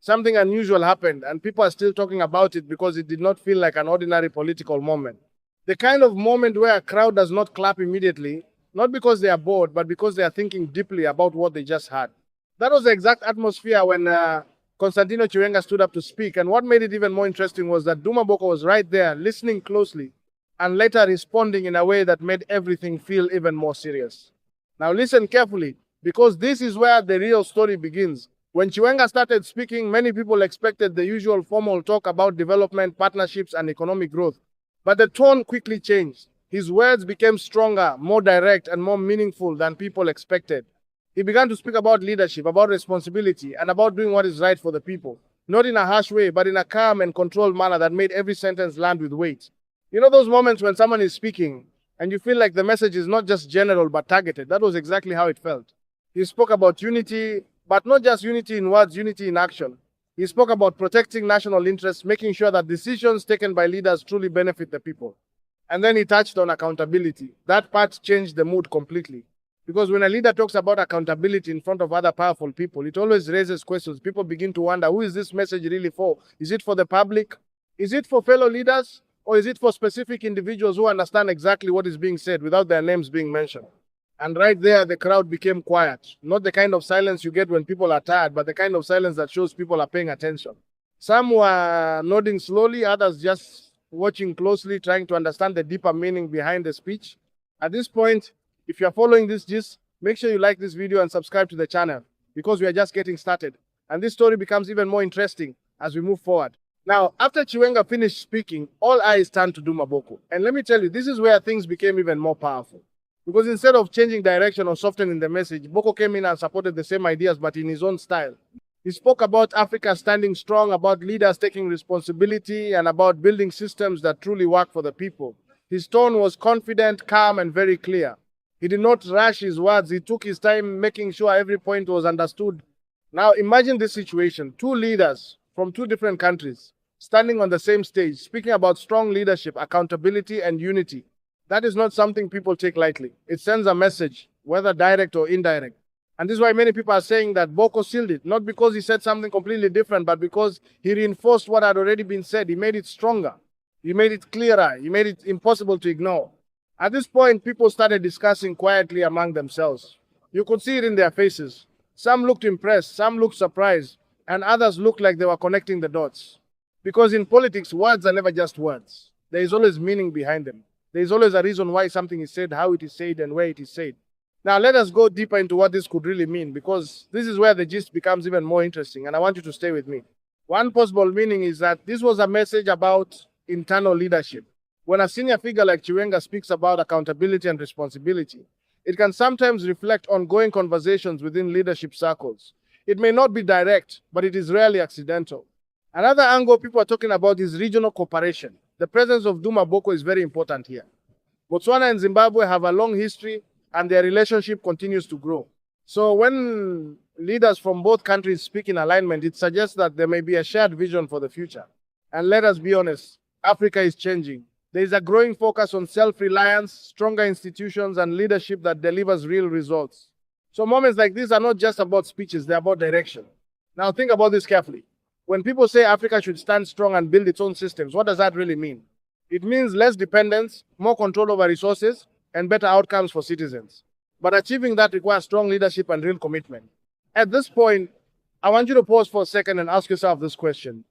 something unusual happened, and people are still talking about it because it did not feel like an ordinary political moment. The kind of moment where a crowd does not clap immediately, not because they are bored, but because they are thinking deeply about what they just heard. That was the exact atmosphere when Constantino Chiwenga stood up to speak, and what made it even more interesting was that Duma Boko was right there, listening closely, and later responding in a way that made everything feel even more serious. Now listen carefully, because this is where the real story begins. When Chiwenga started speaking, many people expected the usual formal talk about development, partnerships, and economic growth. But the tone quickly changed. His words became stronger, more direct, and more meaningful than people expected. He began to speak about leadership, about responsibility, and about doing what is right for the people. Not in a harsh way, but in a calm and controlled manner that made every sentence land with weight. You know those moments when someone is speaking and you feel like the message is not just general but targeted? That was exactly how it felt. He spoke about unity, but not just unity in words, unity in action. He spoke about protecting national interests, making sure that decisions taken by leaders truly benefit the people. And then he touched on accountability. That part changed the mood completely. Because when a leader talks about accountability in front of other powerful people, it always raises questions. People begin to wonder, who is this message really for? Is it for the public? Is it for fellow leaders? Or is it for specific individuals who understand exactly what is being said without their names being mentioned? And right there, the crowd became quiet. Not the kind of silence you get when people are tired, but the kind of silence that shows people are paying attention. Some were nodding slowly, others just watching closely, trying to understand the deeper meaning behind the speech. At this point, if you are following this gist, make sure you like this video and subscribe to the channel, because we are just getting started. And this story becomes even more interesting as we move forward. Now, after Chiwenga finished speaking, all eyes turned to Duma Boko. And let me tell you, this is where things became even more powerful. Because instead of changing direction or softening the message, Boko came in and supported the same ideas but in his own style. He spoke about Africa standing strong, about leaders taking responsibility, and about building systems that truly work for the people. His tone was confident, calm, and very clear. He did not rush his words. He took his time making sure every point was understood. Now imagine this situation. Two leaders from two different countries standing on the same stage, speaking about strong leadership, accountability, and unity. That is not something people take lightly. It sends a message, whether direct or indirect. And this is why many people are saying that Boko sealed it, not because he said something completely different, but because he reinforced what had already been said. He made it stronger. He made it clearer. He made it impossible to ignore. At this point, people started discussing quietly among themselves. You could see it in their faces. Some looked impressed, some looked surprised, and others looked like they were connecting the dots. Because in politics, words are never just words. There is always meaning behind them. There is always a reason why something is said, how it is said, and where it is said. Now, let us go deeper into what this could really mean, because this is where the gist becomes even more interesting, and I want you to stay with me. One possible meaning is that this was a message about internal leadership. When a senior figure like Chiwenga speaks about accountability and responsibility, it can sometimes reflect ongoing conversations within leadership circles. It may not be direct, but it is rarely accidental. Another angle people are talking about is regional cooperation. The presence of Duma Boko is very important here. Botswana and Zimbabwe have a long history, and their relationship continues to grow. So when leaders from both countries speak in alignment, it suggests that there may be a shared vision for the future. And let us be honest, Africa is changing. There is a growing focus on self-reliance, stronger institutions, and leadership that delivers real results. So moments like these are not just about speeches, they're about direction. Now think about this carefully. When people say Africa should stand strong and build its own systems, what does that really mean? It means less dependence, more control over resources, and better outcomes for citizens. But achieving that requires strong leadership and real commitment. At this point, I want you to pause for a second and ask yourself this question.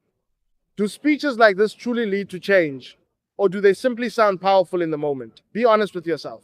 Do speeches like this truly lead to change? Or do they simply sound powerful in the moment? Be honest with yourself.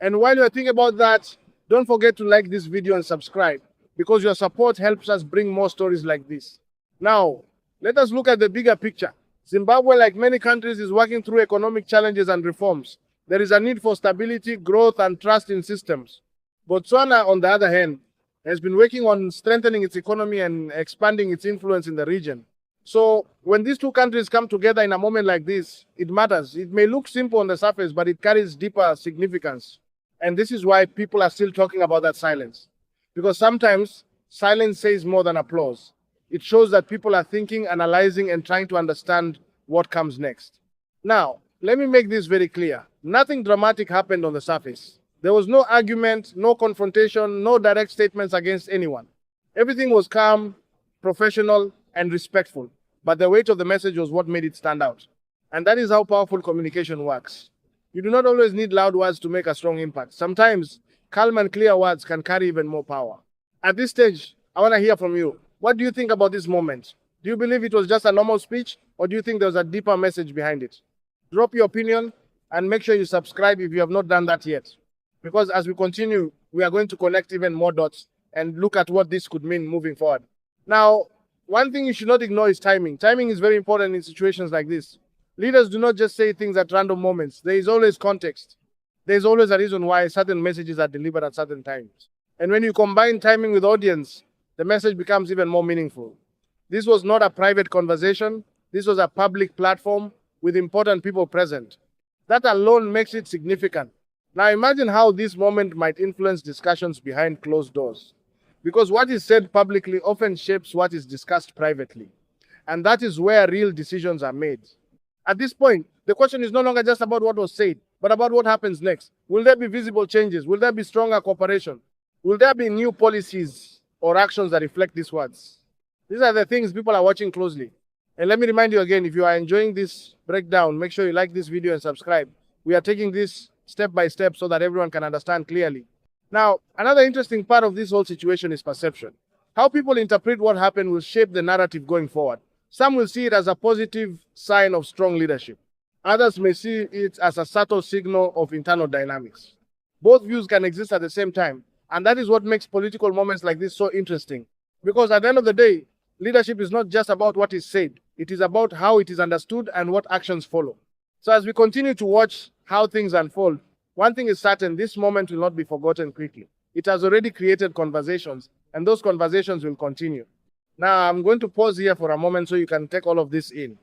And while you're thinking about that, don't forget to like this video and subscribe, because your support helps us bring more stories like this. Now, let us look at the bigger picture. Zimbabwe, like many countries, is working through economic challenges and reforms. There is a need for stability, growth, and trust in systems. Botswana, on the other hand, has been working on strengthening its economy and expanding its influence in the region. So when these two countries come together in a moment like this, it matters. It may look simple on the surface, but it carries deeper significance. And this is why people are still talking about that silence. Because sometimes silence says more than applause. It shows that people are thinking, analyzing, and trying to understand what comes next. Now, let me make this very clear. Nothing dramatic happened on the surface. There was no argument, no confrontation, no direct statements against anyone. Everything was calm, professional, and respectful, but the weight of the message was what made it stand out. And that is how powerful communication works. You do not always need loud words to make a strong impact. Sometimes calm and clear words can carry even more power. At this stage, I want to hear from you. What do you think about this moment? Do you believe it was just a normal speech, or do you think there was a deeper message behind it? Drop your opinion and make sure you subscribe if you have not done that yet. Because as we continue, we are going to connect even more dots and look at what this could mean moving forward. Now, one thing you should not ignore is timing. Timing is very important in situations like this. Leaders do not just say things at random moments. There is always context. There is always a reason why certain messages are delivered at certain times. And when you combine timing with audience, the message becomes even more meaningful. This was not a private conversation. This was a public platform with important people present. That alone makes it significant. Now imagine how this moment might influence discussions behind closed doors. Because what is said publicly often shapes what is discussed privately. And that is where real decisions are made. At this point, the question is no longer just about what was said, but about what happens next. Will there be visible changes? Will there be stronger cooperation? Will there be new policies or actions that reflect these words? These are the things people are watching closely. And let me remind you again, if you are enjoying this breakdown, make sure you like this video and subscribe. We are taking this step by step so that everyone can understand clearly. Now, another interesting part of this whole situation is perception. How people interpret what happened will shape the narrative going forward. Some will see it as a positive sign of strong leadership. Others may see it as a subtle signal of internal dynamics. Both views can exist at the same time, and that is what makes political moments like this so interesting. Because at the end of the day, leadership is not just about what is said, it is about how it is understood and what actions follow. So as we continue to watch how things unfold, one thing is certain, this moment will not be forgotten quickly. It has already created conversations, and those conversations will continue. Now, I'm going to pause here for a moment so you can take all of this in.